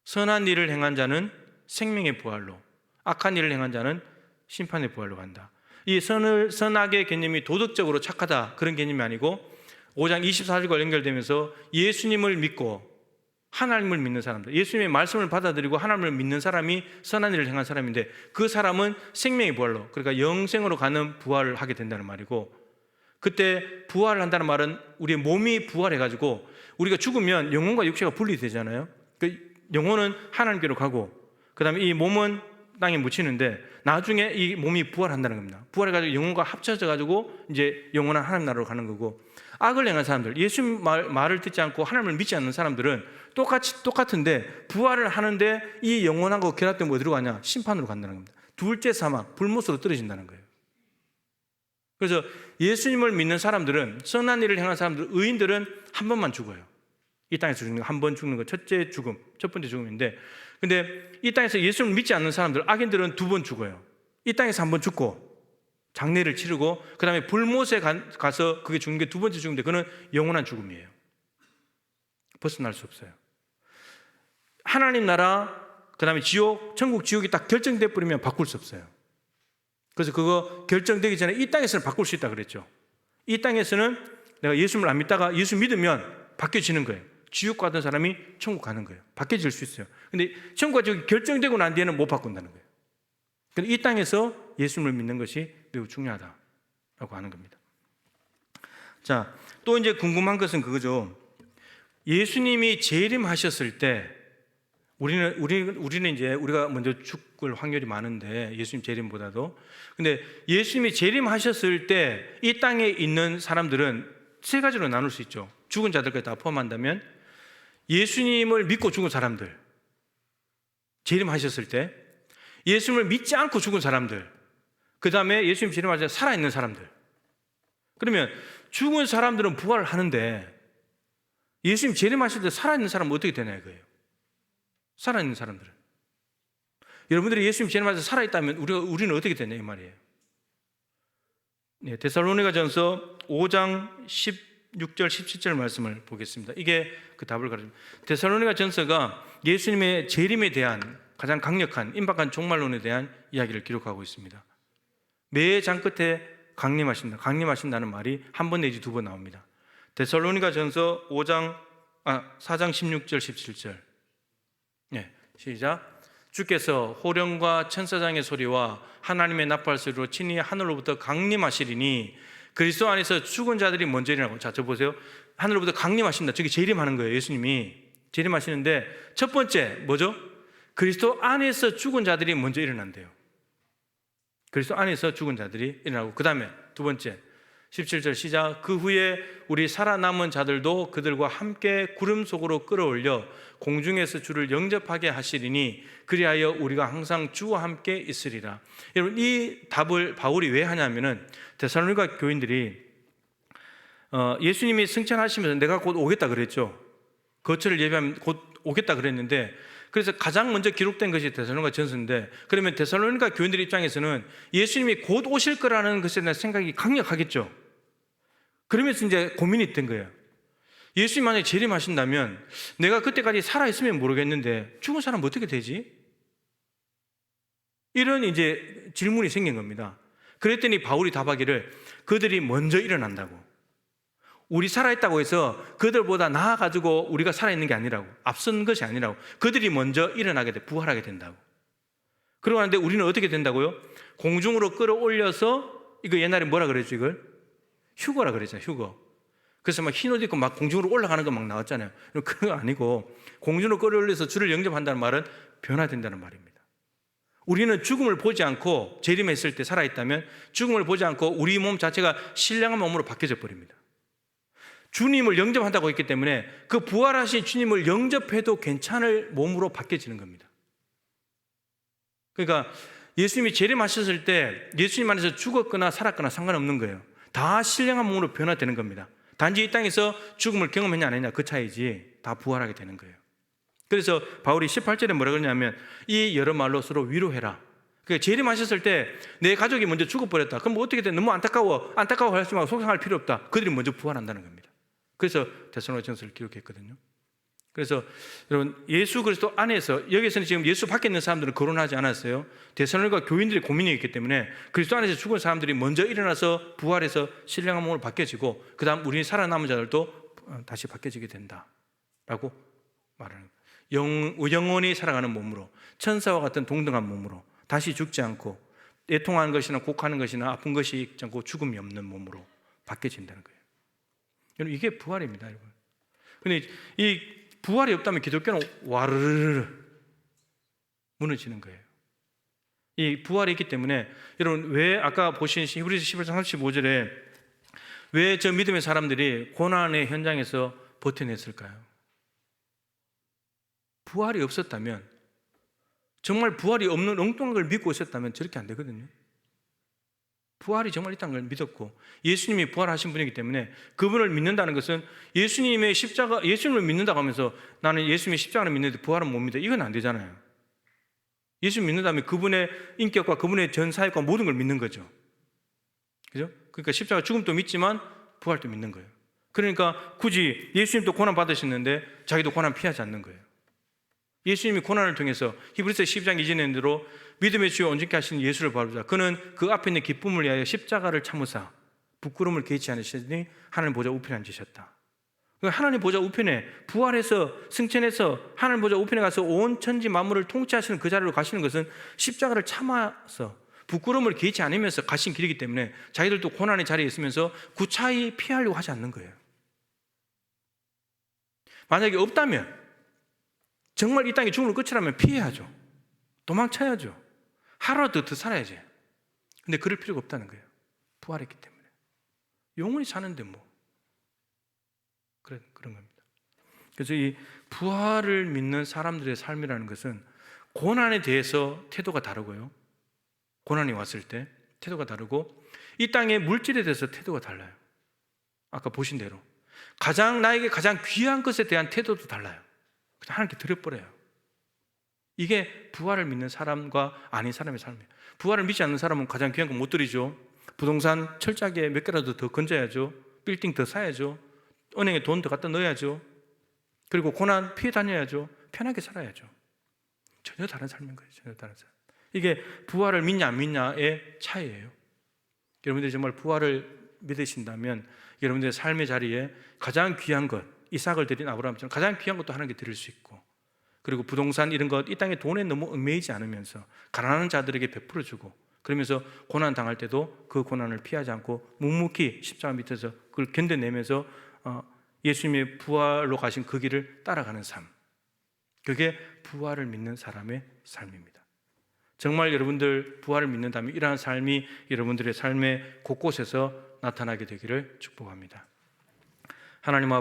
A: 선한 일을 행한 자는 생명의 부활로, 악한 일을 행한 자는 심판의 부활로 간다. 이 선악의 개념이 도덕적으로 착하다 그런 개념이 아니고 5장 24절과 연결되면서 예수님을 믿고 하나님을 믿는 사람들, 예수님의 말씀을 받아들이고 하나님을 믿는 사람이 선한 일을 행한 사람인데, 그 사람은 생명의 부활로, 그러니까 영생으로 가는 부활을 하게 된다는 말이고, 그때 부활을 한다는 말은 우리의 몸이 부활해가지고 우리가 죽으면 영혼과 육체가 분리되잖아요. 그 영혼은 하나님께로 가고 그 다음에 이 몸은 땅에 묻히는데 나중에 이 몸이 부활한다는 겁니다. 부활해가지고 영혼과 합쳐져가지고 이제 영원한 하나님 나라로 가는 거고, 악을 행한 사람들, 예수님 말을 듣지 않고 하나님을 믿지 않는 사람들은 똑같은데 부활을 하는데 이 영혼하고 결합되면 어디로 가냐? 심판으로 간다는 겁니다. 둘째 사막, 불못으로 떨어진다는 거예요. 그래서 예수님을 믿는 사람들은, 선한 일을 행한 사람들, 의인들은 한 번만 죽어요. 이 땅에서 죽는 거, 한 번 죽는 거, 첫 번째 죽음인데, 근데 이 땅에서 예수님을 믿지 않는 사람들, 악인들은 두 번 죽어요. 이 땅에서 한 번 죽고 장례를 치르고 그 다음에 불못에 가서 그게 죽는 게 두 번째 죽음인데, 그는 영원한 죽음이에요. 벗어날 수 없어요. 하나님 나라, 그 다음에 지옥, 천국, 지옥이 딱 결정돼 버리면 바꿀 수 없어요. 그래서 그거 결정되기 전에 이 땅에서는 바꿀 수 있다 그랬죠. 이 땅에서는 내가 예수님을 안 믿다가 예수 믿으면 바뀌어지는 거예요. 지옥 가던 사람이 천국 가는 거예요. 바뀌어질 수 있어요. 근데 천국과 지옥이 결정되고 난 뒤에는 못 바꾼다는 거예요. 그런데 이 땅에서 예수님을 믿는 것이 매우 중요하다라고 하는 겁니다. 자, 또 이제 궁금한 것은 그거죠. 예수님이 재림하셨을 때 우리는 이제 우리가 먼저 죽을 확률이 많은데, 예수님 재림보다도. 근데 예수님이 재림하셨을 때 이 땅에 있는 사람들은 세 가지로 나눌 수 있죠. 죽은 자들까지 다 포함한다면 예수님을 믿고 죽은 사람들, 재림하셨을 때 예수님을 믿지 않고 죽은 사람들, 그 다음에 예수님 재림하실 때 살아있는 사람들. 그러면 죽은 사람들은 부활을 하는데 예수님 재림하실 때 살아있는 사람은 어떻게 되냐 이거예요. 살아있는 사람들은, 여러분들이 예수님 재림하실 때 살아있다면 우리는 어떻게 되냐 이 말이에요. 네, 데살로니가전서 5장 16절 17절 말씀을 보겠습니다. 이게 그 답을 가르칩니다. 데살로니가전서가 예수님의 재림에 대한 가장 강력한 임박한 종말론에 대한 이야기를 기록하고 있습니다. 매 장 끝에 강림하신다는 말이 한 번 내지 두 번 나옵니다. 데살로니가전서 4장 16절 17절. 네, 시작. 주께서 호령과 천사장의 소리와 하나님의 나팔 소리로 친히 하늘로부터 강림하시리니 그리스도 안에서 죽은 자들이 먼저 일어나고. 자, 저 보세요. 하늘로부터 강림하신다. 저기 재림하는 거예요. 예수님이 재림하시는데 첫 번째 뭐죠? 그리스도 안에서 죽은 자들이 먼저 일어난대요. 그리스도 안에서 죽은 자들이 일어나고, 그 다음에 두 번째 17절 시작. 그 후에 우리 살아남은 자들도 그들과 함께 구름 속으로 끌어올려 공중에서 주를 영접하게 하시리니 그리하여 우리가 항상 주와 함께 있으리라. 여러분, 이 답을 바울이 왜 하냐면은 데살로니가 교인들이 예수님이 승천하시면서 내가 곧 오겠다 그랬죠. 거처를 예비하면 곧 오겠다 그랬는데, 그래서 가장 먼저 기록된 것이 데살로니가 전서인데, 그러면 데살로니가 교인들 입장에서는 예수님이 곧 오실 거라는 것에 대한 생각이 강력하겠죠. 그러면서 이제 고민이 된 거예요. 예수님 만약에 재림하신다면 내가 그때까지 살아있으면 모르겠는데 죽은 사람은 어떻게 되지? 이런 이제 질문이 생긴 겁니다. 그랬더니 바울이 답하기를 그들이 먼저 일어난다고. 우리 살아있다고 해서 그들보다 나아가지고 우리가 살아있는 게 아니라고, 앞선 것이 아니라고. 그들이 먼저 일어나게 돼, 부활하게 된다고. 그러고 하는데 우리는 어떻게 된다고요? 공중으로 끌어올려서, 이거 옛날에 뭐라 그랬죠, 이걸? 휴거라 그랬잖아요, 휴거. 그래서 막 흰 옷 입고 막 공중으로 올라가는 거 막 나왔잖아요. 그거 아니고, 공중으로 끌어올려서 주를 영접한다는 말은 변화된다는 말입니다. 우리는 죽음을 보지 않고 재림했을 때 살아있다면 죽음을 보지 않고 우리 몸 자체가 신령한 몸으로 바뀌어져 버립니다. 주님을 영접한다고 했기 때문에 그 부활하신 주님을 영접해도 괜찮을 몸으로 바뀌어지는 겁니다. 그러니까 예수님이 재림하셨을 때 예수님 안에서 죽었거나 살았거나 상관없는 거예요. 다 신령한 몸으로 변화되는 겁니다. 단지 이 땅에서 죽음을 경험했냐 안 했냐 그 차이지, 다 부활하게 되는 거예요. 그래서 바울이 18절에 뭐라 그러냐면 이 여러 말로 서로 위로해라. 그러니까 재림하셨을 때 내 가족이 먼저 죽어버렸다. 그럼 뭐 어떻게 돼? 너무 안타까워하지 말고 속상할 필요 없다. 그들이 먼저 부활한다는 겁니다. 그래서 데살로니가전서를 기록했거든요. 그래서 여러분, 예수 그리스도 안에서, 여기서는 지금 예수 밖에 있는 사람들은 거론하지 않았어요. 데살로니가 교인들의 고민이 있기 때문에 그리스도 안에서 죽은 사람들이 먼저 일어나서 부활해서 신령한 몸으로 바뀌어지고 그 다음 우리 살아남은 자들도 다시 바뀌어지게 된다라고 말하는 거예요. 영원히 살아가는 몸으로, 천사와 같은 동등한 몸으로, 다시 죽지 않고 애통하는 것이나 곡하는 것이나 아픈 것이 있지 않고 죽음이 없는 몸으로 바뀌어진다는 거예요. 여러분, 이게 부활입니다, 여러분. 근데 이 부활이 없다면 기독교는 와르르르 무너지는 거예요. 이 부활이 있기 때문에 여러분, 왜 아까 보신 히브리서 11장 35절에 왜 저 믿음의 사람들이 고난의 현장에서 버텨냈을까요? 부활이 없었다면, 정말 부활이 없는 엉뚱한 걸 믿고 있었다면 저렇게 안 되거든요. 부활이 정말 있다는 걸 믿었고 예수님이 부활하신 분이기 때문에 그분을 믿는다는 것은 예수님의 십자가, 예수님을 믿는다고 하면서 나는 예수님의 십자가를 믿는데 부활은 못 믿어, 이건 안 되잖아요. 예수 믿는다면 그분의 인격과 그분의 전 사역과 모든 걸 믿는 거죠. 그죠? 그러니까 십자가 죽음도 믿지만 부활도 믿는 거예요. 그러니까 굳이 예수님도 고난 받으셨는데 자기도 고난 피하지 않는 거예요. 예수님이 고난을 통해서 히브리서 12장 2절에 대로 믿음의 주요 온전케 하신 예수를 바라보자. 그는 그 앞에 있는 기쁨을 위하여 십자가를 참으사 부끄러움을 개의치 않으시니 하나님 보좌 우편에 앉으셨다. 하나님 보좌 우편에, 부활해서 승천해서 하나님 보좌 우편에 가서 온 천지 만물을 통치하시는 그 자리로 가시는 것은 십자가를 참아서 부끄러움을 개의치 않으면서 가신 길이기 때문에 자기들도 고난의 자리에 있으면서 구차히 피하려고 하지 않는 거예요. 만약에 없다면, 정말 이 땅이 죽음으로 끝이라면 피해야죠. 도망쳐야죠. 하루라도 더 살아야지. 근데 그럴 필요가 없다는 거예요. 부활했기 때문에. 영원히 사는데 뭐. 그런 겁니다. 그래서 이 부활을 믿는 사람들의 삶이라는 것은 고난에 대해서 태도가 다르고요. 고난이 왔을 때 태도가 다르고 이 땅의 물질에 대해서 태도가 달라요. 아까 보신 대로. 나에게 가장 귀한 것에 대한 태도도 달라요. 그냥 하나님께 드려버려요. 이게 부활을 믿는 사람과 아닌 사람의 삶이에요. 부활을 믿지 않는 사람은 가장 귀한 거 못 드리죠. 부동산 철저하게 몇 개라도 더 건져야죠. 빌딩 더 사야죠. 은행에 돈 더 갖다 넣어야죠. 그리고 고난 피해 다녀야죠. 편하게 살아야죠. 전혀 다른 삶인 거예요. 전혀 다른 삶. 이게 부활을 믿냐 안 믿냐의 차이예요. 여러분들이 정말 부활을 믿으신다면 여러분들의 삶의 자리에 가장 귀한 것, 이삭을 드린 아브라함처럼 가장 귀한 것도 하나님께 드릴 수 있고, 그리고 부동산 이런 것, 이 땅의 돈에 너무 얽매이지 않으면서 가난한 자들에게 베풀어 주고, 그러면서 고난 당할 때도 그 고난을 피하지 않고 묵묵히 십자가 밑에서 그걸 견뎌내면서 예수님의 부활로 가신 그 길을 따라가는 삶, 그게 부활을 믿는 사람의 삶입니다. 정말 여러분들 부활을 믿는다면 이러한 삶이 여러분들의 삶의 곳곳에서 나타나게 되기를 축복합니다. 하나님